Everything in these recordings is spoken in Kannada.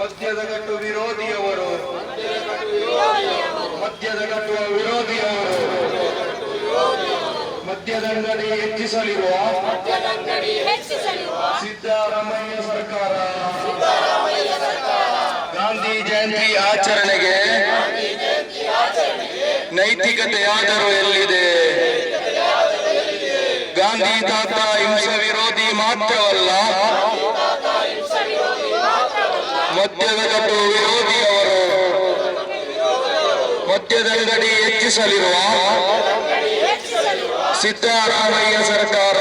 ಮದ್ಯದ ಗಟ್ಟು ವಿರೋಧಿಯವರು ಮದ್ಯದ ಗಟ್ಟುವ ವಿರೋಧಿಯವರು ಮದ್ಯದಂಗಡಿ ಹೆಚ್ಚಿಸಲಿರುವ ಸಿದ್ದರಾಮಯ್ಯ ಸರ್ಕಾರ ಗಾಂಧಿ ಜಯಂತಿ ಆಚರಣೆಗೆ ನೈತಿಕತೆಯಾದರೂ ಎಲ್ಲಿದೆ? ಗಾಂಧಿ ತಾತ ಹಿಂಸೆ ವಿರೋಧಿ ಮಾತ್ರವಲ್ಲ, ಮದ್ಯದ ಗಟ್ಟು ವಿರೋಧಿಯವರು ಮದ್ಯದಂಗಡಿ ಹೆಚ್ಚಿಸಲಿರುವ ಸಿದ್ದರಾಮಯ್ಯ ಸರ್ಕಾರ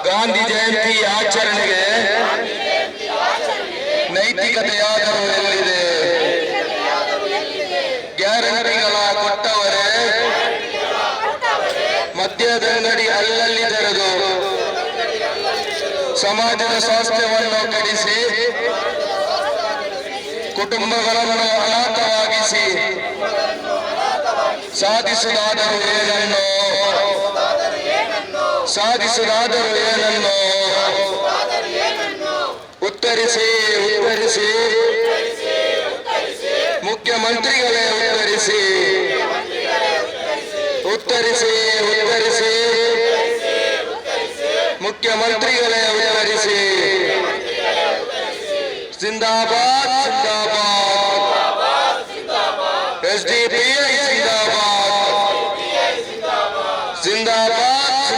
ಗಾಂಧಿ ಜಯಂತಿ ಆಚರಣೆಗೆ ನೈತಿಕತೆಯಾದರೂ ಎಲ್ಲಿದೆ? ಗ್ಯಾರಂಟಿಗಳ ಕೊಟ್ಟವರೇ ಮದ್ಯದಂಗಡಿ ಅಲ್ಲಲ್ಲಿ ತೆರೆದು ಸಮಾಜದ ಸ್ವಾಸ್ಥ್ಯವನ್ನು ಕೆಡಿಸಿ ಕುಟುಂಬಗಳನ್ನು ಅನಾಥವಾಗಿಸಿ ಸಾಧಿಸುವುದಾದರೂ ಏನನ್ನು ಉತ್ತರಿಸಿ ಉತ್ತರಿಸಿ ಮುಖ್ಯಮಂತ್ರಿಗಳೇ ಉತ್ತರಿಸಿ ಉತ್ತರಿಸಿ ಉತ್ತರಿಸಿ ಮುಖ್ಯಮಂತ್ರಿಗಳೇ ಉತ್ತರಿಸಿ. ಜಿಂದಾಬಾದ್ ಜಿಂದಾಬಾದ್ ಎಸ್ಡಿಪಿಐ ಜಿಂದಾಬಾದ್ ಜಿಂದಾಬಾದ್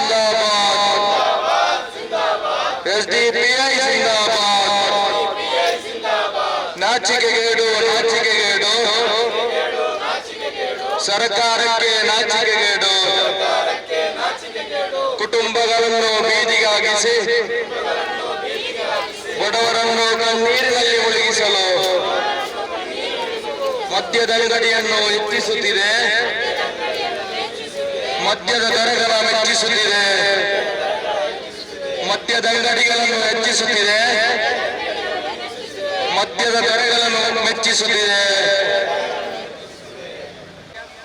ಜಿಂದಾಬಾದ್ ಎಸ್ಡಿಪಿಐ ಜಿಂದಾಬಾದ್. ನಾಚಿಕೆಗೇಡು ನಾಚಿಕೆಗೇಡು ಸರ್ಕಾರಕ್ಕೆ ನಾಚಿಕೆಗೇಡು. ಕುಟುಂಬಗಳನ್ನು ಬೀದಿಗಾಗಿಸಿ ಬಡವರನ್ನು ಕಣ್ಣೀರಿನಲ್ಲಿ ಮುಳುಗಿಸಲು ಮದ್ಯದಂಗಡಿಯನ್ನು ಹೆಚ್ಚಿಸುತ್ತಿದೆ, ಮದ್ಯದ ದರಗಳ ಮೆಚ್ಚಿಸುತ್ತಿದೆ, ಮದ್ಯದಂಗಡಿಗಳನ್ನು ಹೆಚ್ಚಿಸುತ್ತಿದೆ, ಮದ್ಯದ ದರಗಳನ್ನು ಮೆಚ್ಚಿಸುತ್ತಿದೆ.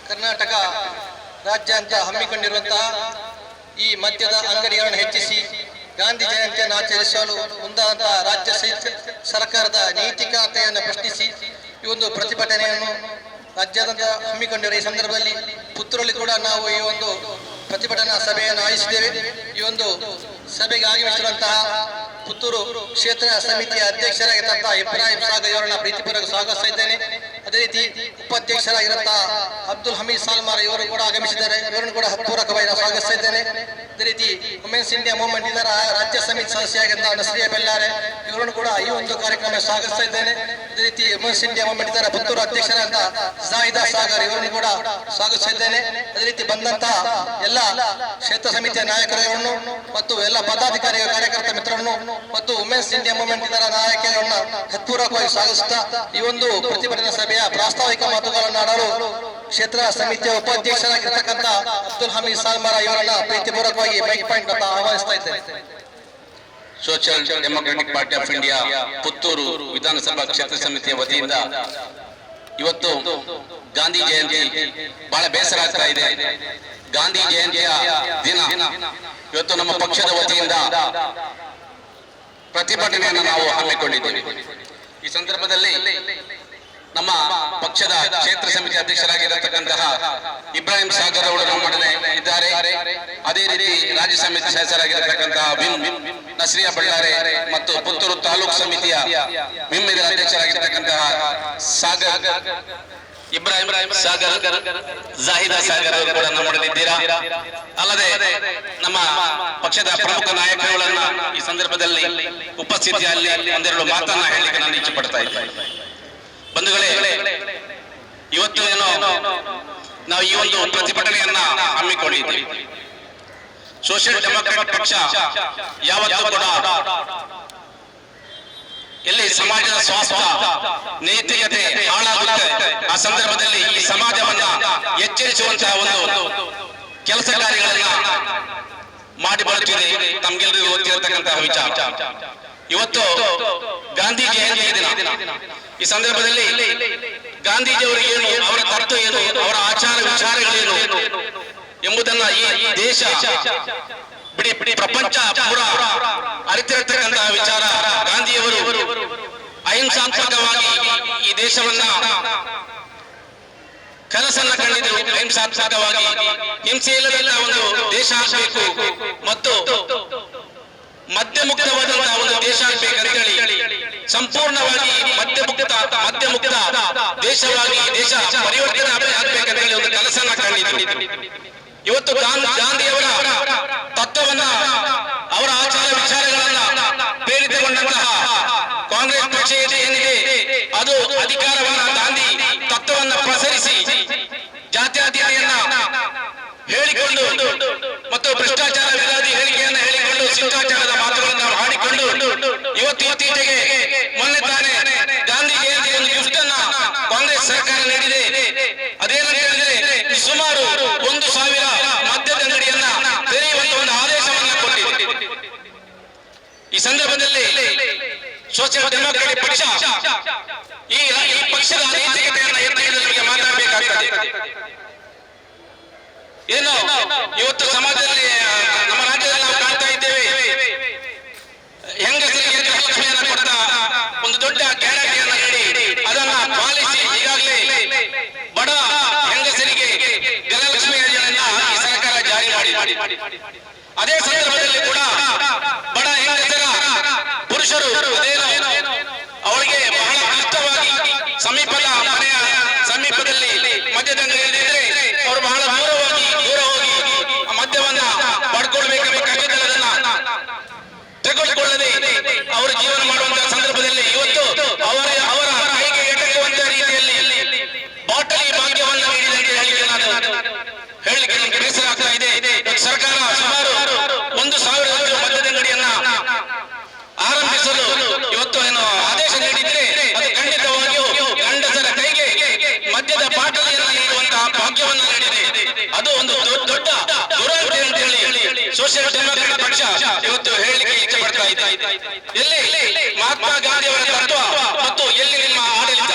ಕರ್ನಾಟಕ ರಾಜ್ಯಾದ್ಯಂತ ಹಮ್ಮಿಕೊಂಡಿರುವಂತಹ ಈ ಮದ್ಯದ ಅಂಗಡಿಗಳನ್ನು ಹೆಚ್ಚಿಸಿ ಗಾಂಧಿ ಜಯಂತಿಯನ್ನು ಆಚರಿಸಲು ಮುಂದಾದಂತಹ ರಾಜ್ಯ ಸರ್ಕಾರದ ನೈತಿಕತೆಯನ್ನು ಪ್ರಶ್ನಿಸಿ ಈ ಒಂದು ಪ್ರತಿಭಟನೆಯನ್ನು ರಾಜ್ಯಾದ್ಯಂತ ಹಮ್ಮಿಕೊಂಡಿರುವ ಈ ಸಂದರ್ಭದಲ್ಲಿ ಪುತ್ತೂರಲ್ಲಿ ಕೂಡ ನಾವು ಈ ಒಂದು ಪ್ರತಿಭಟನಾ ಸಭೆಯನ್ನು ಆಯೋಜಿಸಿದ್ದೇವೆ. ಈ ಒಂದು ಸಭೆಗೆ ಆಗಮಿಸಿರುವಂತಹ ಪುತ್ತೂರು ಕ್ಷೇತ್ರ ಸಮಿತಿಯ ಅಧ್ಯಕ್ಷರಾಗಿರುವಂತಹ ಇಬ್ರಾಹಿಂ ಸಾಗರ್ ಇವರನ್ನ ಪ್ರೀತಿಪೂರ್ವಕ ಸ್ವಾಗತಿಸ್ತಾ ಇದ್ದೇನೆ. ಅದೇ ರೀತಿ ಉಪಾಧ್ಯಕ್ಷರಾಗಿರುವಂತಹ ಅಬ್ದುಲ್ ಹಮೀದ್ ಸಾಲ್ಮಾರ್ ಇವರು ಕೂಡ ಆಗಮಿಸಿದ್ದಾರೆ, ಇವರನ್ನು ಕೂಡ ಪೂರಕವಾಗಿ ಸ್ವಾಗತಿಸ್ತಾ ಇದ್ದೇನೆ. ಅದೇ ರೀತಿ ವುಮೆನ್ಸ್ ಇಂಡಿಯಾ ಮೂವ್ಮೆಂಟ್ ಇದರ ರಾಜ್ಯ ಸಮಿತಿ ಸದಸ್ಯರಾಗಿರುವಂತಹ ನಸ್ರಿಯಾ ಬೆಲ್ಲಾರೆ ಇವರನ್ನು ಕೂಡ ಈ ಒಂದು ಕಾರ್ಯಕ್ರಮ ಸ್ವಾಗತಿಸ್ತಾ ಇದ್ದೇನೆ. ಅದೇ ರೀತಿ ವುಮೆನ್ಸ್ ಇಂಡಿಯಾ ಮೂವ್ಮೆಂಟ್ ಇದರ ಪುತ್ತೂರು ಅಧ್ಯಕ್ಷರಾದಂತಹ ಜಾಹಿದಾ ಸಾಗರ್ ಇವರನ್ನು ಕೂಡ ಸ್ವಾಗತಿಸ್ತಾ ಇದ್ದೇನೆ. ಅದೇ ರೀತಿ ಬಂದಂತಹ ಎಲ್ಲ ಕ್ಷೇತ್ರ ಸಮಿತಿಯ ನಾಯಕರುಗಳನ್ನು ಮತ್ತು ಎಲ್ಲ ಪದಾಧಿಕಾರಿ ಕಾರ್ಯಕರ್ತ ಮಿತ್ರರನ್ನು ಮತ್ತು ವುಮೆನ್ಸ್ ಇಂಡಿಯಾ ಮೂವ್ಮೆಂಟ್ ಇದರ ನಾಯಕರನ್ನ ಹೃತ್ಪೂರ್ವಕವಾಗಿ ಸ್ವಾಗತಿಸುತ್ತಾ ಈ ಒಂದು ಪ್ರತಿಭಟನಾ ಸಭೆಯ ಪ್ರಾಸ್ತಾವಿಕ ಮಾತುಗಳನ್ನು ಆಡಲು ಕ್ಷೇತ್ರ ಸಮಿತಿಯ ಉಪಾಧ್ಯಕ್ಷರಾಗಿರ್ತಕ್ಕಂಥ ಅಬ್ದುಲ್ ಹಮೀದ್ ಸಾಲ್ಮಾರ ಇವರನ್ನ ಪ್ರೀತಿಪೂರ್ವಕವಾಗಿ ಮೈಕ್ ಪಾಯಿಂಟ್ ಅಂತ ಆಹ್ವಾನಿಸ್ತಾ ಇದ್ದೇನೆ. Social democratic party of India Puttur ವಿಧಾನಸಭಾ ಕ್ಷೇತ್ರ ಸಮಿತಿಯ ವತಿಯಿಂದ ಇವತ್ತು ಗಾಂಧಿ ಜಯಂತಿ ಬಹಳ ಬೇಸರ ಆಗ್ತಾ ಇದೆ. ಗಾಂಧಿ ಜಯಂತಿಯ ದಿನ ಇವತ್ತು ನಮ್ಮ ಪಕ್ಷದ ವತಿಯಿಂದ ಪ್ರತಿಭಟನೆಯನ್ನು ನಾವು ಹಮ್ಮಿಕೊಂಡಿದ್ದೇವೆ. ಈ ಸಂದರ್ಭದಲ್ಲಿ ನಮ್ಮ ಪಕ್ಷದ ಕ್ಷೇತ್ರ ಸಮಿತಿ ಅಧ್ಯಕ್ಷರಾಗಿರತಕ್ಕಂತಹ ಇಬ್ರಾಹಿಂ ಸಾಗರ್ ಅವರು ನಮ್ಮೊಡನೆ ಇದ್ದಾರೆ. ಅದೇ ರೀತಿ ರಾಜ್ಯ ಸಮಿತಿ ಸದಸ್ಯರಾಗಿರತಕ್ಕಂತಹ ನಸ್ರಿಯಾ ಬಳ್ಳಾರೆ ಮತ್ತು ಪುತ್ತೂರು ತಾಲೂಕು ಸಮಿತಿಯ ಇದರ ಅಧ್ಯಕ್ಷರಾಗಿರತಕ್ಕಂತಹ ಸಾಗರ್ ಇಬ್ರಾಹಿಂ ಸಾಗರ್, ಜಾಹಿದಾ ಸಾಗರ್ ಅವರು ಕೂಡ ನಮ್ಮೊಡನಿದ್ದೀರಾ. ಅಲ್ಲದೆ ನಮ್ಮ ಪಕ್ಷದ ಪ್ರಮುಖ ನಾಯಕರುಗಳನ್ನ ಈ ಸಂದರ್ಭದಲ್ಲಿ ಉಪಸ್ಥಿತಿಯಲ್ಲಿ ಒಂದೆರಡು ಮಾತನ್ನ ಹೇಳಲಿಕ್ಕೆ ನಾನು ಇಚ್ಛೆ ಪಡ್ತಾ ಇದ್ದೇನೆ. ಬಂಧುಗಳೇ, ಇವತ್ತು ಏನೋ ನಾವು ಈ ಒಂದು ಪ್ರತಿಭಟನೆಯನ್ನ ಹಮ್ಮಿಕೊಂಡಿದ್ದೀವಿ. ಸೋಷಿಯಲ್ ಡೆಮೊಕ್ರಾಟಿಕ್ ಪಕ್ಷ ಯಾವತ್ತೂ ಕೂಡ ಎಲ್ಲಿ ಸಮಾಜದ ಸ್ವಾಸ್ಥ್ಯ ನೈತಿಕತೆ ಹಾಳಾಗುತ್ತೆ ಆ ಸಂದರ್ಭದಲ್ಲಿ ಈ ಸಮಾಜವನ್ನ ಎಚ್ಚರಿಸುವಂತಹ ಒಂದು ಕೆಲಸ ಕಾರ್ಯಗಳನ್ನ ಮಾಡಿ ಬರುತ್ತಿದೆ. ತಮ್ಗೆಲ್ಲರಿಗೂ ಗೊತ್ತಿರತಕ್ಕಂತಹ ವಿಚಾರ. ಇವತ್ತು ಗಾಂಧಿ ಜಯಂತಿ ದಿನ. ಈ ಸಂದರ್ಭದಲ್ಲಿ ಗಾಂಧೀಜಿಯವರು ಏನು, ಅವರ ತತ್ವ ಏನು, ಅವರ ಆಚಾರ ವಿಚಾರಗಳೇನು ಎಂಬುದನ್ನ ಈ ದೇಶ ಬಿಡಿ ಪ್ರಪಂಚ ಪೂರ ಅರಿತಿರತಕ್ಕಂತಹ ವಿಚಾರ. ಗಾಂಧಿಯವರು ಅಹಿಂಸಾತ್ಮಕವಾಗಿ ಈ ದೇಶವನ್ನ ಕನಸನ್ನ ಕಂಡಿದ್ರು. ಅಹಿಂಸಾತ್ಮಕವಾಗಿ ಹಿಂಸೆ ಇಲ್ಲದಂತ ಒಂದು ದೇಶ ಆಗಬೇಕು ಮತ್ತು ಮದ್ಯಮುಕ್ತವಾದಂತಹ ಒಂದು ದೇಶ ಆಗಬೇಕಂತ ಹೇಳಿ ಸಂಪೂರ್ಣವಾಗಿ ಮದ್ಯಮುಕ್ತ ದೇಶವಾಗಿ ದೇಶ ಪರಿವರ್ತನೆ ಆಗಬೇಕಂತ ಹೇಳಿ ಒಂದು ಕನಸನ್ನ ಕಂಡಿದ್ರು. ಇವತ್ತು ಗಾಂಧಿಯವರ ತತ್ವವನ್ನ ಅವರ ಆಚಾರ ವಿಚಾರಗಳನ್ನ ಪ್ರೇರಿತಗೊಂಡಂತಹ ಕಾಂಗ್ರೆಸ್ ಪಕ್ಷ ಏನಿದೆ ಅದು ಅಧಿಕಾರವನ್ನ ಗಾಂಧಿ ತತ್ವವನ್ನ ಪ್ರಸರಿಸಿ ಜಾತ್ಯತೀತತೆಯನ್ನ ಹೇಳಿಕೊಂಡು ಮತ್ತು ಭ್ರಷ್ಟಾಚಾರ ವಿರೋಧಿ ಹೇಳಿಕೆಯನ್ನು ಹೇಳಿಕೊಂಡು ಶಿಷ್ಟಾಚಾರದ ಮಾತುಗಳನ್ನು ಹಾಡಿಕೊಂಡು ಇತ್ತೀಚೆಗೆ ಮೊನ್ನೆ ತಾನೇ ಗಾಂಧಿ ಜಯಂತಿ ಒಂದು ಗಿಫ್ಟ್ ಅನ್ನ ಕಾಂಗ್ರೆಸ್ ಸರ್ಕಾರ ನೀಡಿದೆ. ಅದೇನಂತ ಹೇಳಿದ್ರೆ ಸುಮಾರು 1,000 ಮದ್ಯದ ಅಂಗಡಿಯನ್ನ ತೆರೆಯುವಂತ ಒಂದು ಆದೇಶವನ್ನ ಕೊಟ್ಟಿದೆ. ಈ ಸಂದರ್ಭದಲ್ಲಿ ಸೋಷಿಯಲ್ ಡೆಮೊಕ್ರಾಟಿಕ್ ಪಕ್ಷ ಈ ಪಕ್ಷದ ನೈತಿಕತೆಯನ್ನ ಎತ್ತಿ ಮಾತಾಡಬೇಕಾಗ್ತದೆ. ಏನು ಇವತ್ತು ಸಮಾಜದಲ್ಲಿ ನಮ್ಮ ರಾಜ್ಯದಲ್ಲಿ ನಾವು ಕಾಣ್ತಾ ಇದ್ದೇವೆ, ಹೆಂಗಸರಿಗೆ ಗೃಹಲಕ್ಷ್ಮಿಯನ್ನ ಕೊಡ್ತಾ ಒಂದು ದೊಡ್ಡ ಗ್ಯಾರಂಟಿಯನ್ನ ನೀಡಿ ಅದನ್ನ ಪಾಲಿಸಿ ಈಗಾಗಲೇ ಬಡ ಹೆಂಗಸರಿಗೆ ಗೃಹಲಕ್ಷ್ಮಿ ಯೋಜನೆಯನ್ನ ಈ ಸರ್ಕಾರ ಜಾರಿ ಮಾಡಿ ಅದೇ ಸಂದರ್ಭದಲ್ಲಿ ಕೂಡ ಬಡ ಹೆಂಗಸರ ಪುರುಷರು ಅದೇನು ಅವರಿಗೆ ಬಹಳ ಕಷ್ಟವಾಗಿ ಸಮೀಪದ ಮನೆಯ ಸಮೀಪದಲ್ಲಿ ಮದ್ಯದಂಗಡಿಯಲ್ಲಿದ್ದರೆ ಅವರು ಬಹಳ ದೂರ ಹೋಗಿ ಮದ್ಯವನ್ನ ಪಡ್ಕೊಳ್ಬೇಕಾಗಿದ್ದರೆ ಅದನ್ನ ತೆಗೆದುಕೊಳ್ಳದೆ ಅವರು ಜೀವನ ಮಾಡುವಂತಹ ಸಂದರ್ಭದಲ್ಲಿ ಇವತ್ತು ಅವರ ಕೈಗೆ ಎಟಕುವಂತಹ ರೀತಿಯಲ್ಲಿ ಬಾಟಲಿ ಭಾಗ್ಯವನ್ನ ನೀಡಿದೆ ಅಂತ ಹೇಳಲಿಕ್ಕೆ ನಮಗೆ ಬೇಸರ ಆಗ್ತಾ ಇದೆ. ಸರ್ಕಾರ ಸುಮಾರು 1,000 ಮದ್ಯದಂಗಡಿಯನ್ನ ಆರಂಭಿಸಲು ಇವತ್ತು ಏನು ಆದೇಶ ನೀಡಿದ್ರೆ ಅದು ಖಂಡಿತವಾಗಿಯೂ ಗಂಡಸರ ಕೈಗೆ ಮದ್ಯದ ಬಾಟಲಿಯನ್ನ ನೀಡುವಂತಹ ಭಾಗ್ಯವನ್ನ ನೀಡಿದೆ. ಅದು ಒಂದು ದೊಡ್ಡ ದುರಂತ ಅಂತ ಹೇಳಿ ಸೋಷಿಯಲ್ ಡೆಮೊಕ್ರಾಟಿಕ್ ಪಕ್ಷ ಇವತ್ತು ಹೇಳಲಿಕ್ಕೆ ಇಚ್ಛೆ ಪಡ್ತಾ ಇದೆ. ಎಲ್ಲಿ ಮಹಾತ್ಮ ಗಾಂಧಿಯವರ ತತ್ವ ಮತ್ತು ಎಲ್ಲಿ ನಿಮ್ಮ ಆಡಳಿತ?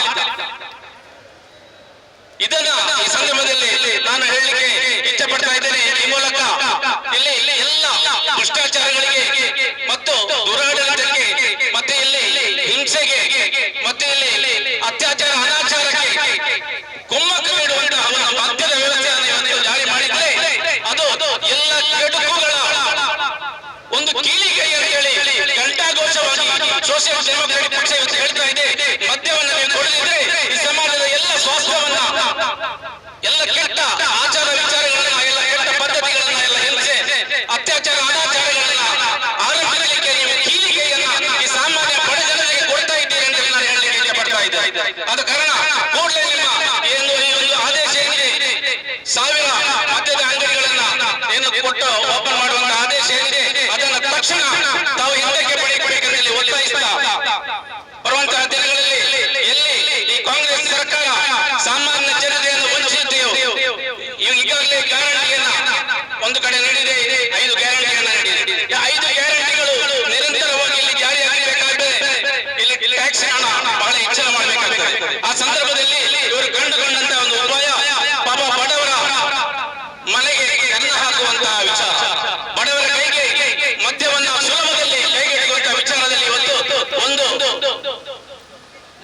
ಇದನ್ನ ಈ ಸಂದರ್ಭದಲ್ಲಿ ನಾನು ಹೇಳಲಿಕ್ಕೆ ಇಚ್ಛೆ ಪಡ್ತಾ ಇದ್ದೇನೆ. ಈ ಮೂಲಕ ಇಲ್ಲಿ ಎಲ್ಲ ಭ್ರಷ್ಟಾಚಾರಗಳಿಗೆ ಮತ್ತು ದುರಾಡಳಿತಕ್ಕೆ ಮತ್ತೆ ಇಲ್ಲಿ ಹಿಂಸೆಗೆ ಮತ್ತೆ ಇಲ್ಲಿ ಅತ್ಯಾಚಾರ ಅನಾಚಾರಕ್ಕೆ ಕುಮ್ಮಕ್ಕು ನೀಡುವಂತಹ ಒಂದು ಮದ್ಯದ ವ್ಯವಸ್ಥೆಯನ್ನು ಇವತ್ತು ಜಾರಿ ಮಾಡಿದ್ರೆ ಅದು ಎಲ್ಲ ಕೆಡುಕುಗಳ ಒಂದು ಕೀಳಿಗೆ ಅಂತ ಹೇಳಿ ಘಂಟಾಘೋಷವಾಗಿ ಸೋಷಿಯಲ್ ಡೆಮೊಕ್ರಾಟಿಕ್ ಪಕ್ಷ ಇವತ್ತು ಹೇಳ್ತಾ ಇದೆ. ಮದ್ಯವನ್ನು ನೀವು ಕೊಡದಿದ್ರೆ ಈ ಸಮಾಜದ ಎಲ್ಲ ಸ್ವಾಸ್ಥ್ಯವನ್ನ, ಎಲ್ಲ ಕೆಟ್ಟ ಆಚಾರ ವಿಚಾರಗಳನ್ನ, ಎಲ್ಲ ಕೆಟ್ಟ ಪದ್ಧತಿಗಳನ್ನ, ಎಲ್ಲ ಹಿಂಸೆ ಅತ್ಯಾಚಾರ ಅನಾಚಾರಗಳನ್ನ ಆರಂಭಿಸಲಿಕ್ಕೆ ನೀವು ಕೀಲಿಗೆಯನ್ನ ಈ ಸಾಮಾನ್ಯ ಬಡ ಜನರಿಗೆ ಕೊಡ್ತಾ ಇದ್ದೀರಿ ಅಂತ ನಾನು ಹೇಳಲಿಕ್ಕೆ ಇಚ್ಛೆ ಪಡ್ತಾ ಇದ್ದೆ. ಆದ ಕಾರಣ ಕೂಡಲೇ ನಿಮ್ಮ ಈ ಒಂದು ಆದೇಶ ಏನಿದೆ 1,000 ಮದ್ಯದ ಅಂಗಡಿಗಳನ್ನ ಏನು ಕೊಟ್ಟು ಓಪನ್ ಮಾಡುವಂತ ಆದೇಶ ಏನಿದೆ ಅದನ್ನ ತಕ್ಷಣ ತಾವು ಹಿಂದಕ್ಕೆ ಪಡೆಯಬೇಕೆಂದು ಒತ್ತಾಯಿಸ್ತಾ ಬರುವಂತಹ ದಿನಗಳಲ್ಲಿ ಎಲ್ಲಿ ಈ ಕಾಂಗ್ರೆಸ್ ಸರ್ಕಾರ ಸಾಮಾನ್ಯ ಜನತೆಯನ್ನು ವಂಚಿಸುತ್ತೆಯೋ ಈಗಾಗಲೇ ಗ್ಯಾರಂಟಿಯನ್ನ ಒಂದು ಕಡೆ ನೀಡಿದೆ, 5 ಗ್ಯಾರಂಟಿಯನ್ನ ನೀಡಿದೆ. 5 ಗ್ಯಾರಂಟಿಗಳು ನಿರಂತರವಾಗಿ ಇಲ್ಲಿ ಜಾರಿಯಾಗಬೇಕಾದ್ರೆ ಇಲ್ಲಿ ಟ್ಯಾಕ್ಸ್ ಹಣ ಬಹಳ ಹೆಚ್ಚಳ ಮಾಡಬೇಕಾಗ್ತದೆ. ಆ ಸಂದರ್ಭದಲ್ಲಿ ಇವರು ಕಂಡುಕೊಂಡಂತಹ ಒಂದು ಉಪಾಯ ಪಾಪ ಬಡವರ ಮನೆಗೆ ಕನ್ನ ಹಾಕುವಂತಹ ವಿಚಾರ, ಬಡವರ ಕೈಗೆ ಮದ್ಯವನ್ನ ಸುಲಭದಲ್ಲಿ ಕೈಗೆಟುಕುವಂತಹ ವಿಚಾರದಲ್ಲಿ ಇವತ್ತು ಒಂದು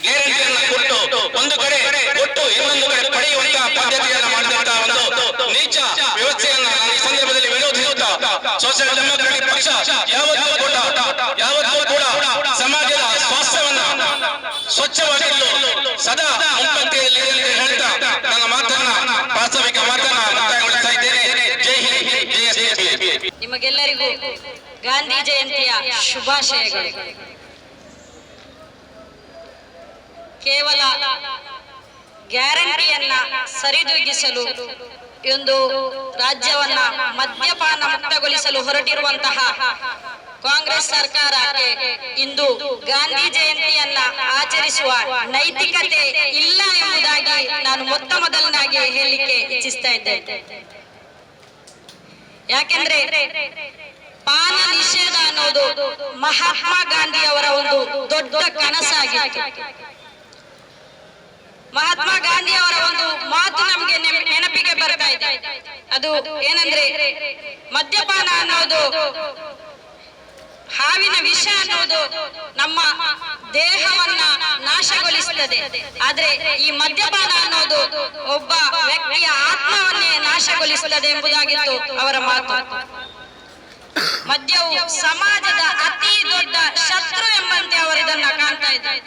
ಗ್ಯಾರಂಟಿಯನ್ನ ಕೊಟ್ಟು ಒಂದು ಕಡೆ ಕೊಟ್ಟು ಇನ್ನೊಂದು ಕಡೆ ಪಡೆಯುವಂತಹ ಪದ್ಧತಿಯನ್ನ ಮಾಡಿದಂತಹ ಒಂದು ನೀಚ ವ್ಯವಸ್ಥೆಯನ್ನ ನಾನು ಈ ಸಂದರ್ಭದಲ್ಲಿ ವಿರೋಧಿಸುತ್ತಾ ಸೋಷಿಯಲ್ ಡೆಮೊಕ್ರಾಟಿಕ್ ಪಕ್ಷ ಯಾವತ್ತೂ ಕೂಡ ಸಮಾಜದ ಸ್ವಾಸ್ಥ್ಯವನ್ನ ಸ್ವಚ್ಛವಾಗಿರಲು ಸದಾ ಮುಂಪಂಕ್ತಿಯಲ್ಲಿ ಹೇಳ್ತಾ ನನ್ನ ಮಾತನ್ನ ಪ್ರಾಸ್ತಾವಿಕ ಮಾತನ್ನ ಮುಕ್ತಾಯಗೊಳಿಸ್ತಾ ಇದ್ದೇನೆ. ಜೈ ಹಿಂದ್, ಜೈ ಎಸ್ಡಿಪಿಐ. ನಿಮಗೆಲ್ಲರಿಗೂ ಗಾಂಧಿ ಜಯಂತಿಯ ಶುಭಾಶಯಗಳು. ಕೇವಲ ಗ್ಯಾರಂಟಿಯನ್ನ ಸರಿದೂಗಿಸಲು ಒಂದು ರಾಜ್ಯವನ್ನ ಮದ್ಯಪಾನ ಮುಕ್ತಗೊಳಿಸಲು ಹೊರಟಿರುವಂತಹ ಕಾಂಗ್ರೆಸ್ ಸರ್ಕಾರಕ್ಕೆ ಇಂದು ಗಾಂಧಿ ಜಯಂತಿಯನ್ನ ಆಚರಿಸುವ ನೈತಿಕತೆ ಇಲ್ಲ ಎಂಬುದಾಗಿ ನಾನು ಮೊದಲನಾಗಿ ಹೇಳಲಿಕ್ಕೆ ಇಚ್ಛಿಸ್ತಾ ಇದ್ದೇನೆ. ಯಾಕೆಂದ್ರೆ ಪಾನ ನಿಷೇಧ ಅನ್ನೋದು ಮಹಾತ್ಮ ಗಾಂಧಿ ಅವರ ಒಂದು ದೊಡ್ಡ ಕನಸಾಗಿತ್ತು. ಮಹಾತ್ಮ ಗಾಂಧಿ ಅವರ ಒಂದು ಮಾತು ನಮಗೆ ನೆನಪಿಗೆ ಬರ್ತಾ ಇದೆ. ಅದು ಏನಂದ್ರೆ ಮದ್ಯಪಾನ ಅನ್ನೋದು ಹಾವಿನ ವಿಷ ಅನ್ನೋದು ನಮ್ಮ ದೇಹವನ್ನ ನಾಶಗೊಳಿಸುತ್ತದೆ. ಆದ್ರೆ ಈ ಮದ್ಯಪಾನ ಅನ್ನೋದು ಒಬ್ಬ ವ್ಯಕ್ತಿಯ ಆತ್ಮವನ್ನೇ ನಾಶಗೊಳಿಸುತ್ತದೆ ಎಂಬುದಾಗಿತ್ತು ಅವರ ಮಾತು. ಮದ್ಯವು ಸಮಾಜದ ಅತಿ ದೊಡ್ಡ ಶತ್ರು ಎಂಬಂತೆ ಅವರು ಇದನ್ನ ಕಾಣ್ತಾ ಇದ್ದಾರೆ.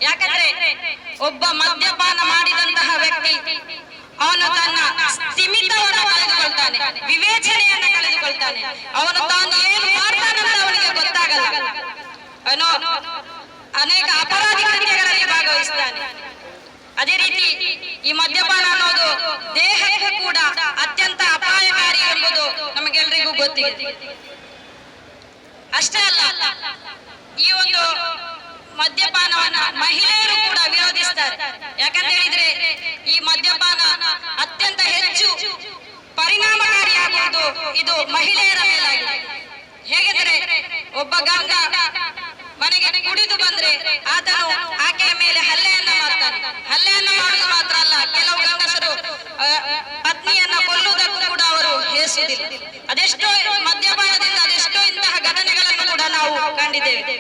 ಯಾಕಂದ್ರೆ ಒಬ್ಬ ಮದ್ಯಪಾನ ಮಾಡಿದಂತಹ ವ್ಯಕ್ತಿ ಅವನು ತನ್ನ ಸ್ಥಿಮಿತವನ್ನು ಕಳೆದುಕೊಳ್ತಾನೆ, ವಿವೇಚನೆಯನ್ನು ಕಳೆದುಕೊಳ್ತಾನೆ. ಅವನು ತಾನು ಏನು ಮಾಡ್ತಾನಂತ ಅವನಿಗೆ ಗೊತ್ತಾಗಲ್ಲ. ಅವನು ಅನೇಕ ಅಪರಾಧಿ ಕೃತ್ಯಗಳಲ್ಲಿ ಭಾಗವಹಿಸ್ತಾನೆ. ಅದೇ ರೀತಿ ಈ ಮದ್ಯಪಾನ ಅನ್ನೋದು ದೇಹಕ್ಕೂ ಕೂಡ ಅತ್ಯಂತ ಅಪಾಯಕಾರಿ ಎಂಬುದು ನಮಗೆಲ್ಲರಿಗೂ ಗೊತ್ತಿದೆ. ಅಷ್ಟೇ ಅಲ್ಲ, ಈ ಒಂದು ಮದ್ಯಪಾನವನ್ನ ಮಹಿಳೆಯರು ಕೂಡ ವಿರೋಧಿಸ್ತಾರೆ. ಯಾಕಂತ ಹೇಳಿದ್ರೆ ಈ ಮದ್ಯಪಾನ ಅತ್ಯಂತ ಹೆಚ್ಚು ಪರಿಣಾಮಕಾರಿಯಾಗುವುದು ಇದು ಮಹಿಳೆಯರ ಮೇಲಾಗಿದೆ. ಹೇಗೆಂದ್ರೆ ಒಬ್ಬ ಗಂಡ ಮನೆಗೆ ಕುಡಿದು ಬಂದ್ರೆ ಆತನು ಆಕೆಯ ಮೇಲೆ ಹಲ್ಲೆಯನ್ನ ಮಾಡ್ತಾನೆ. ಹಲ್ಲೆಯನ್ನ ಮಾಡುವುದು ಮಾತ್ರ ಅಲ್ಲ, ಕೆಲವು ಗಂಡಸರು ಪತ್ನಿಯನ್ನ ಕೊಲ್ಲುವುದಕ್ಕೂ ಕೂಡ ಅವರು ಹೇಸುವುದಿಲ್ಲ. ಅದೆಷ್ಟೋ ಮದ್ಯಪಾನದಿಂದ ಅದೆಷ್ಟೋ ಇಂತಹ ಘಟನೆಗಳನ್ನು ಕೂಡ ನಾವು ಕಂಡಿದ್ದೇವೆ.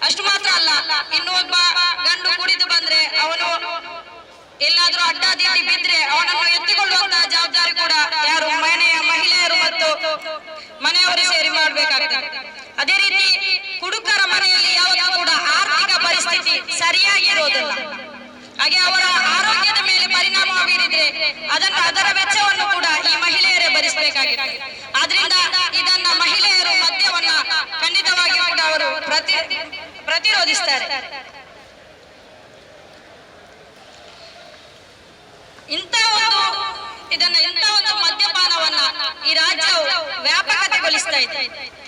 ಅಷ್ಟು ಮಾತ್ರ ಅಲ್ಲ, ಇನ್ನೊಬ್ಬ ಗಂಡು ಕುಡಿದು ಬಂದ್ರೆ ಅವನು ಎಲ್ಲಾದ್ರೂ ಅಡ್ಡಾದಿಡ್ಡಿ ಬಿದ್ರೆ ಅವನನ್ನು ಎತ್ತಿಕೊಳ್ಳುವಂತಹ ಜವಾಬ್ದಾರಿ ಕೂಡ ಯಾರು ಮನೆಯ ಮಹಿಳೆಯರು ಮತ್ತು ಮನೆಯವರು ಸೇರಿ ಮಾಡ್ಬೇಕಾಗ್ತದೆ. ಅದೇ ರೀತಿ ಕುಡುಕರ ಮನೆಯಲ್ಲಿ ಯಾವುದು ಕೂಡ ಆರ್ಥಿಕ ಪರಿಸ್ಥಿತಿ ಸರಿಯಾಗಿರೋದಿಲ್ಲ. ಹಾಗೆ ಅವರ ಆರೋಗ್ಯದ ಮೇಲೆ ಪರಿಣಾಮ ಬೀರಿದ್ರೆ ಅದರ ವೆಚ್ಚವನ್ನು ಕೂಡ ಈ ಮಹಿಳೆಯರೇ ಭರಿಸಬೇಕಾಗಿದೆ. ಆದ್ರಿಂದ ಇದನ್ನ ಮಹಿಳೆಯರು ಮದ್ಯವನ್ನ ಖಂಡಿತವಾಗಿಯೂ ಕೂಡ ಅವರು ಪ್ರತಿರೋಧಿಸ್ತಾರೆ. ಇಂಥ ಒಂದು ಮದ್ಯಪಾನವನ್ನ ಈ ರಾಜ್ಯವು ವ್ಯಾಪಕತೆಗೊಳಿಸ್ತಾ ಇದೆ.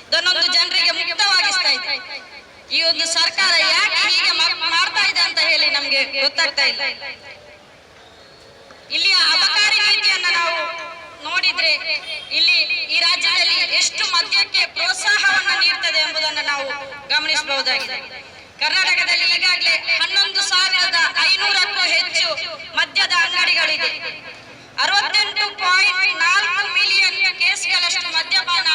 ಇದನ್ನೊಂದು ಜನರಿಗೆ ಮುಕ್ತವಾಗಿಸ್ತಾ ಇದೆ. ಈ ಒಂದು ಸರ್ಕಾರ ಯಾಕೆ ಹೀಗೆ ಮಾಡ್ತಾ ಇದೆ ಅಂತ ಹೇಳಿ ನಮ್ಗೆ ಗೊತ್ತಾಗ್ತಾ ಇಲ್ಲ. ಇಲ್ಲಿಯ ಅಬಕಾರಿ ನೀತಿಯನ್ನ ನಾವು ನೋಡಿದ್ರೆ ಇಲ್ಲಿ ಈ ರಾಜ್ಯದಲ್ಲಿ ಎಷ್ಟು ಮದ್ಯಕ್ಕೆ ಪ್ರೋತ್ಸಾಹವನ್ನ ನೀಡ್ತದೆ ಎಂಬುದನ್ನು ನಾವು ಗಮನಿಸಬಹುದಾಗಿದೆ. ಕರ್ನಾಟಕದಲ್ಲಿ ಈಗಾಗಲೇ 11,500ಕ್ಕೂ ಹೆಚ್ಚು ಮದ್ಯದ ಅಂಗಡಿಗಳಿದೆ. 68.4 ಮಿಲಿಯನ್ ಕೇಸ್ಗಳಷ್ಟು ಮದ್ಯಪಾನ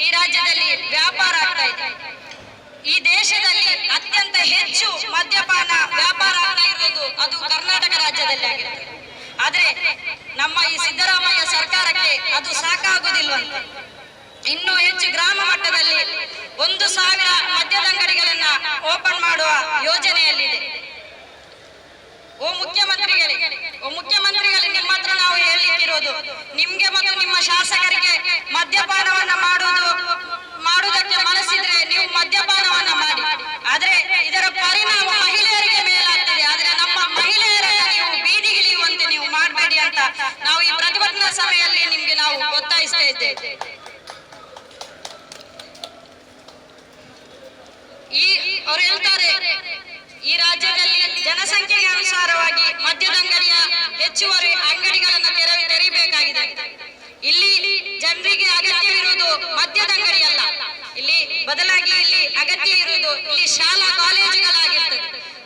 ಈ ರಾಜ್ಯದಲ್ಲಿ ವ್ಯಾಪಾರ ಆಗ್ತಾ ಇದೆ. ಈ ದೇಶದಲ್ಲಿ ಅತ್ಯಂತ ಹೆಚ್ಚು ಮದ್ಯಪಾನ ವ್ಯಾಪಾರ ಆಗ್ತಾ ಇರುವುದು ಅದು ಕರ್ನಾಟಕ ರಾಜ್ಯದಲ್ಲಿ ಆಗಿದೆ. ಆದ್ರೆ ನಮ್ಮ ಈ ಸಿದ್ದರಾಮಯ್ಯ ಸರ್ಕಾರಕ್ಕೆ ಅದು ಸಾಕಾಗುವುದಿಲ್ವಂತೆ. ಇನ್ನೂ ಹೆಚ್ಚು ಗ್ರಾಮ ಮಟ್ಟದಲ್ಲಿ 1,000 ಮದ್ಯದ ಅಂಗಡಿಗಳನ್ನ ಓಪನ್ ಮಾಡುವ ಯೋಜನೆಯಲ್ಲಿದೆ. ಓ ಮುಖ್ಯಮಂತ್ರಿಗಳೇ ನಿಮ್ಮ ಹತ್ರ ನಾವು ಹೇಳಿರೋದು, ನಿಮ್ಗೆ ಮತ್ತು ನಿಮ್ಮ ಶಾಸಕರಿಗೆ ಮದ್ಯಪಾನವನ್ನ ಮಾಡುವುದಕ್ಕೆ ಮನಸ್ಸಿದ್ರೆ ನೀವು ಮದ್ಯಪಾನವನ್ನ ಮಾಡಿ. ಆದ್ರೆ ಇದರ ಪರಿಣಾಮ ಮಹಿಳೆಯರಿಗೆ ಮೇಲಾಗ್ತದೆ. ಆದ್ರೆ ನಮ್ಮ ಮಹಿಳೆಯರನ್ನ ನೀವು ಬೀದಿಗಿಳಿಯುವಂತೆ ನೀವು ಮಾಡಬೇಡಿ ಅಂತ ನಾವು ಈ ಪ್ರತಿಭಟನಾ ಸಭೆಯಲ್ಲಿ ನಿಮ್ಗೆ ನಾವು ಒತ್ತಾಯಿಸ್ತಾ ಇದ್ದೇವೆ. ಅವರು ಹೇಳ್ತಾರೆ, ಈ ರಾಜ್ಯದಲ್ಲಿ ಜನಸಂಖ್ಯೆಗೆ ಅನುಸಾರವಾಗಿ ಮದ್ಯದ ಅಂಗಡಿಯ ಹೆಚ್ಚುವರಿ ಅಂಗಡಿಗಳನ್ನು ತೆರೀಬೇಕಾಗಿದೆ. ಇಲ್ಲಿ ಜನರಿಗೆ ಅಗತ್ಯವಿರುವುದು ಮದ್ಯದ ಅಂಗಡಿ ಅಲ್ಲ, ಇಲ್ಲಿ ಬದಲಾಗಿ ಇಲ್ಲಿ ಅಗತ್ಯ ಇರುವುದು ಇಲ್ಲಿ ಶಾಲಾ ಕಾಲೇಜುಗಳಾಗಿರ್ತದೆ.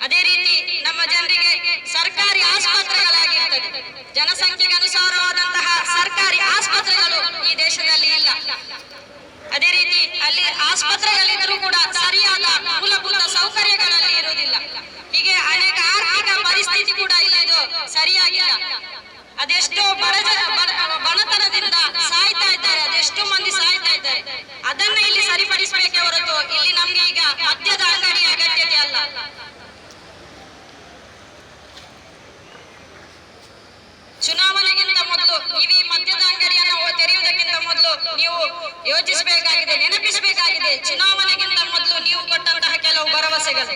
ಅದೇ ರೀತಿ ನಮ್ಮ ಜನರಿಗೆ ಸರ್ಕಾರಿ ಆಸ್ಪತ್ರೆಗಳಾಗಿರ್ತದೆ. ಜನಸಂಖ್ಯೆಗೆ ಅನುಸಾರವಾದಂತಹ ಸರ್ಕಾರಿ ಆಸ್ಪತ್ರೆಗಳು ಈ ದೇಶದಲ್ಲಿ ಇಲ್ಲ. ಅದೇ ರೀತಿ ಅಲ್ಲಿ ಆಸ್ಪತ್ರೆಗಳಿದ್ರೂ ಕೂಡ ಸರಿಯಾದ ಮೂಲಭೂತ ಸೌಕರ್ಯಗಳಲ್ಲಿ ಇರುವುದಿಲ್ಲ. ಹೀಗೆ ಅನೇಕ ಆರ್ಥಿಕ ಪರಿಸ್ಥಿತಿ ಕೂಡ ಇಲ್ಲಿ ಇದು ಸರಿಯಾಗಿಲ್ಲ. ಅದೆಷ್ಟೋ ಬಡತನದಿಂದ ಸಾಯ್ತಾ ಇದ್ದಾರೆ, ಅದೆಷ್ಟೋ ಮಂದಿ ಸಾಯ್ತಾ ಇದ್ದಾರೆ. ಅದನ್ನ ಇಲ್ಲಿ ಸರಿಪಡಿಸಬೇಕೆ ಹೊರತು ಇಲ್ಲಿ ನಮ್ಗೆ ಈಗ ಮದ್ಯದ ಅಂಗಡಿ ಅಗತ್ಯತೆ ಅಲ್ಲ. ಚುನಾವಣೆಗಿಂತ ಮೊದಲು ನೀವು ಈ ಮದ್ಯದ ಅಂಗಡಿಯನ್ನು ತೆರೆಯುವುದಕ್ಕಿಂತ ಮೊದಲು ನೀವು ಯೋಚಿಸಬೇಕಾಗಿದೆ, ನೆನಪಿಸಬೇಕಾಗಿದೆ. ಚುನಾವಣೆಗಿಂತ ಮೊದಲು ನೀವು ಕೊಟ್ಟಂತಹ ಕೆಲವು ಭರವಸೆಗಳು.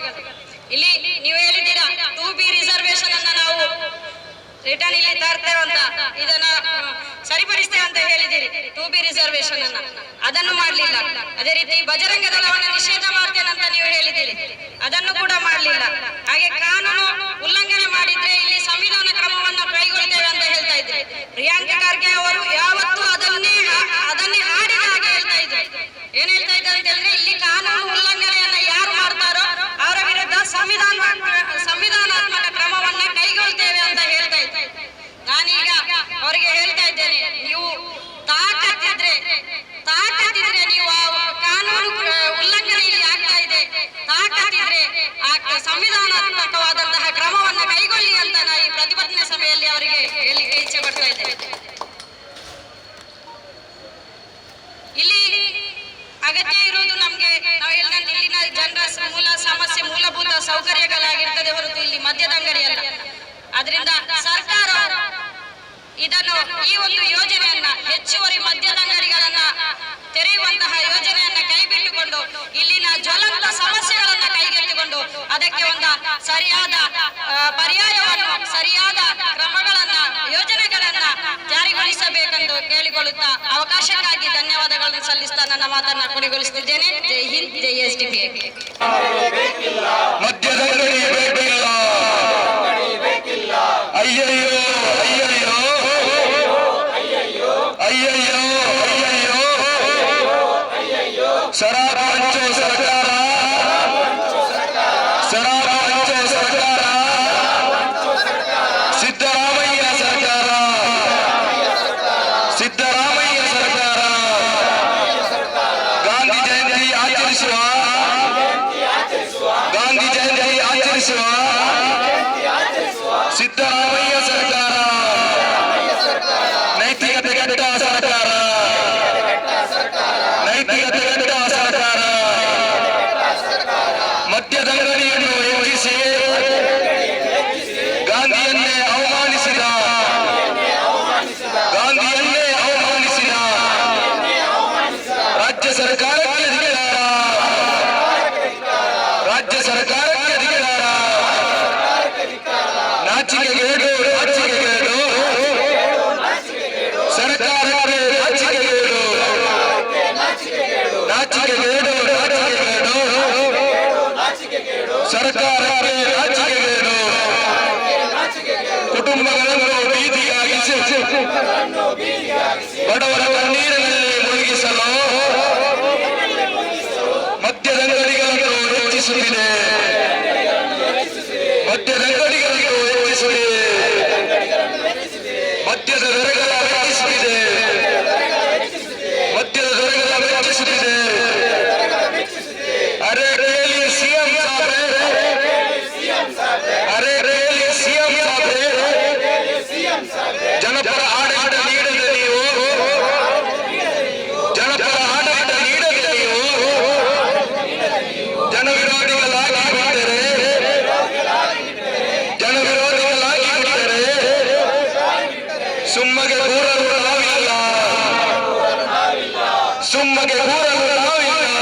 ಇಲ್ಲಿ ನೀವು ಹೇಳಿದ್ದೀರಾ 2B ರಿಸರ್ವೇಶನ್ ಅನ್ನ ನಾವು ರಿಟರ್ನ್ ಇಲ್ಲಿ ತರ್ತೇವೆ ಅಂತ, ಇದನ್ನ ಸರಿಪಡಿಸ್ತೇವೆ ಅಂತ ಹೇಳಿದ್ದೀರಿ. 2B ರಿಸರ್ವೇಶನ್ ಅನ್ನ ಅದನ್ನು ಮಾಡಲಿಲ್ಲ. ಅದೇ ರೀತಿ ಬಜರಂಗ ದಳವನ್ನು ನಿಷೇಧ ಮಾಡ್ತೇನೆ ಅಂತ ನೀವು ಹೇಳಿದ್ದೀರಿ, ಅದನ್ನು ಕೂಡ ಮಾಡಲಿಲ್ಲ. ಹಾಗೆ ಕಾನೂನು ಉಲ್ಲಂಘನೆ ಮಾಡಿದ್ರೆ ಇಲ್ಲಿ ಸಂವಿಧಾನ ಕ್ರಮವನ್ನು ಕೈಗೊಳ್ತೇವೆ ಅಂತ ಹೇಳ್ತಾ ಇದ್ರಿ. ಪ್ರಿಯಾಂಕಾ ಖರ್ಗೆ ಅವರು ಯಾವತ್ತೂ ಅದನ್ನೇ ಹಾಡಿದ ಹಾಗೆ ಹೇಳ್ತಾ ಇದ್ರು. ಏನ್ ಹೇಳ್ತಾ ಇದ್ದಾರೆ ಅಂತ ಹೇಳಿದ್ರೆ, ಇಲ್ಲಿ ಕಾನೂನು ಉಲ್ಲಂಘನೆಯನ್ನ ಯಾರು ಮಾಡ್ತಾರೋ ಅವರ ವಿರುದ್ಧ ಸಂವಿಧಾನಾತ್ಮಕ ಕ್ರಮವನ್ನ ಕೈಗೊಳ್ತೇವೆ ಅಂತ ಹೇಳ್ತಾ ಇದ್ರು. ನಾನೀಗ ಅವರಿಗೆ ಹೇಳ್ತಾ ಇದ್ದೇನೆ, ನೀವು ತಾಕತ್ತಿದ್ರೆ ನೀವು ಕಾನೂನು ಉಲ್ಲಂಘನೆ ಇಲ್ಲಿ ಆಗ್ತಾ ಇದೆ, ತಾಕತ್ತಿದ್ರೆ ಅಥವಾ ಸಂವಿಧಾನಾತ್ಮಕವಾದಂತಹ ಕ್ರಮವನ್ನ ಕೈಗೊಳ್ಳಿ ಅಂತ ನಾನು ಈ ಪ್ರತಿಭಟನೆ ಸಭೆಯಲ್ಲಿ ಅವರಿಗೆ ಹೇಳಲಿಕ್ಕೆ ಇಚ್ಛೆ ಪಡ್ತಾ ಇದ್ದೇನೆ. ಇಲ್ಲಿ ಅಗತ್ಯ ಇರುವುದು ನಮ್ಗೆ ನಾವು ಹೇಳಿದಂತೆ ಇಲ್ಲಿನ ಜನರ ಮೂಲ ಸಮಸ್ಯೆ ಮೂಲಭೂತ ಸೌಕರ್ಯಗಳಾಗಿರ್ತದೆ ಹೊರತು ಇಲ್ಲಿ ಮದ್ಯದ ಅಂಗಡಿ ಅಲ್ಲ. ಅದರಿಂದ ಸರ್ಕಾರ ಇದನ್ನು ಈ ಒಂದು ಯೋಜನೆಯನ್ನ ಹೆಚ್ಚುವರಿ ಮದ್ಯದ ಅಂಗಡಿಗಳನ್ನ ತೆರೆಯುವಂತಹ ಯೋಜನೆಯನ್ನ ಕೈಬಿಟ್ಟುಕೊಂಡು ಇಲ್ಲಿನ ಜ್ವಲಂತ ಸಮಸ್ಯೆಗಳನ್ನ ಕೈಗೆತ್ತಿಕೊಂಡು ಅದಕ್ಕೆ ಒಂದು ಸರಿಯಾದ ಪರ್ಯಾಯವನ್ನು ಸರಿಯಾದ ಕ್ರಮಗಳನ್ನ ಯೋಜನೆಗಳನ್ನ ಜಾರಿಗೊಳಿಸಬೇಕೆಂದು ಕೇಳಿಕೊಳ್ಳುತ್ತಾ ಅವಕಾಶಕ್ಕಾಗಿ ಧನ್ಯವಾದಗಳನ್ನು ಸಲ್ಲಿಸ್ತಾ ನನ್ನ ಮಾತನ್ನ ಕೊನೆಗೊಳಿಸುತ್ತಿದ್ದೇನೆ. ಜೈ ಹಿಂದ್, ಜೈ ಎಸ್ಡಿಪಿಐ. ಮದ್ಯದ ಅಂಗಡಿ ಬೇಕಿಲ್ಲ. ಅಯ್ಯಯ್ಯೋ ಅಯ್ಯಯ್ಯೋ ಅಯ್ಯಯ್ಯೋ ಅಯ್ಯಯ್ಯೋ ಶರಾಬ ಹಂಚೋ ಸರ್ಕಾರ, ಶರಾಬ ಹಂಚೋ ಸರ್ಕಾರ, ಸಿದ್ದರಾಮಯ್ಯ ಸರ್ಕಾರ, ಸಿದ್ದರಾಮಯ್ಯ ಸರ್ಕಾರ. ಗಾಂಧಿ ಜಯಂತಿ ಆಚರಿಸುವ, ಗಾಂಧಿ ಜಯಂತಿ ಆಚರಿಸುವ ಸಿದ್ದರಾಮಯ್ಯ ಸರ್ಕಾರ ನೈತಿಕತೆ ಕೆಟ್ಟ ಸರ್ಕಾರ, ನೈತಿಕತೆ ಕೆಟ್ಟ ಸರ್ಕಾರ. ಮದ್ಯದ ಅಂಗಡಿಯನ್ನು ಹೆಚ್ಚಿಸಿ ಗಾಂಧಿಯನ್ನೇ ಅವಮಾನಿಸಿದ, ಗಾಂಧಿಯನ್ನೇ ಅವಮಾನಿಸಿದ ರಾಜ್ಯ ಸರ್ಕಾರಕ್ಕೆ ಧಿಕ್ಕಾರ, ರಾಜ್ಯ ಸರ್ಕಾರಕ್ಕೆ ಧಿಕ್ಕಾರ. ನಾಚಿಕೆಗೇಡು, ನಾಚಿಕೆಗೇಡು, ಸರ್ಕಾರಕ್ಕೆ ನಾಚಿಕೆಗೇಡು, ನಾಚಿಕೆಗೇಡು, ನಾಚಿಕೆಗೇಡು, ಸರ್ಕಾರಕ್ಕೆ ನಾಚಿಕೆಗೇಡು. ಕುಟುಂಬಗಳನ್ನು ಬೀದಿಯಾಗಿಸಿ ಬಡವರ ಕಣ್ಣೀರಿನಲ್ಲಿ ಮುಳುಗಿಸಲು ಮದ್ಯದ ಅಂಗಡಿಗಳನ್ನು ಹೆಚ್ಚಿಸುತ್ತಿದೆ, ಮದ್ಯದ ಅಂಗಡಿಗಳನ್ನು ಹೆಚ್ಚಿಸುತ್ತಿದೆ, ಮದ್ಯದ ದರಗಳ ಹೆಚ್ಚಿಸುತ್ತಿದೆ, ಮದ್ಯದ ದರಗಳ ಹೆಚ್ಚಿಸುತ್ತಿದೆ. ಅರೆ ರೇಲಿ ಸಿಎಂ ಸಾಬ್ರೆ, ಅರೆ ರೇಲಿ ಸಿಎಂ ಸಾಬ್ರೆ, ಜನಪರ ಆಡಳಿತ ನೀಡದೆ ನೀವು, ಜನಪರ ಆಡಳಿತ ನೀಡದೆ ನೀವು ಜನವಿರೋಧಿಗಳಾಗಿ ಬಿಟ್ಟರೆ, ಜನವಿರೋಧಿಗಳಾಗಿ ಬಿಟ್ಟರೆ ಸುಮ್ಮಗೆ ಕೂರಲು ನಾವಿಲ್ಲ, ಸುಮ್ಮಗೆ ಕೂರಲು ನಾವಿಲ್ಲ.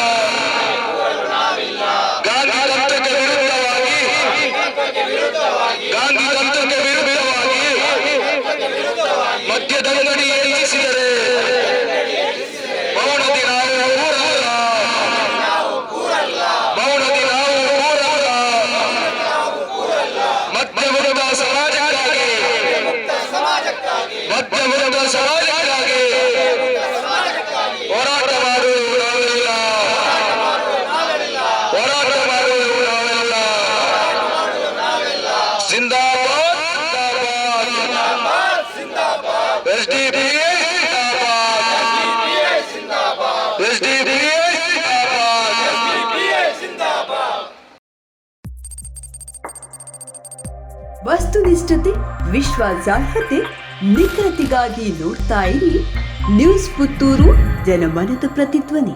ಗಾಂಧಿ ತತ್ವಕ್ಕೆ ವಿರುದ್ಧವಾಗಿ, ಗಾಂಧಿ ತತ್ವಕ್ಕೆ ವಿರುದ್ಧವಾಗಿ ಮದ್ಯದ ಅಂಗಡಿ ಹೆಚ್ಚಿಸಿದರೆ ಮೌನದಿ ನಾವು ಕೂರಲ್ಲ, ಮೌನದಿ ನಾವು ಕೂರಲ್ಲ. ಮದ್ಯ ವಿರುದ್ಧ ಸಮಾಜಕ್ಕಾಗಿ, ಮದ್ಯ ವಿರುದ್ಧ ಸಮಾಜಕ್ಕಾಗಿ ಹೋರಾಟ ಮಾಡುವುದು ನಾವೆಲ್ಲ, ಹೋರಾಟ ಮಾಡುವುದು ನಾವೆಲ್ಲ. ಜಿಂದಾಬಾದ್, ಜಿಂದಾಬಾದ್, ಎಸ್ಡಿಪಿಐ ಜಿಂದಾಬಾದ್, ಎಸ್ಡಿಪಿಐ ಜಿಂದಾಬಾದ್. ವಸ್ತುನಿಷ್ಠತೆ, ವಿಶ್ವಾಸಾರ್ಹತೆ, ನಿಖರತೆಗಾಗಿ ನೋಡ್ತಾ ಇರಿ ನ್ಯೂಸ್ ಪುತ್ತೂರು, ಜನಮನದ ಪ್ರತಿಧ್ವನಿ.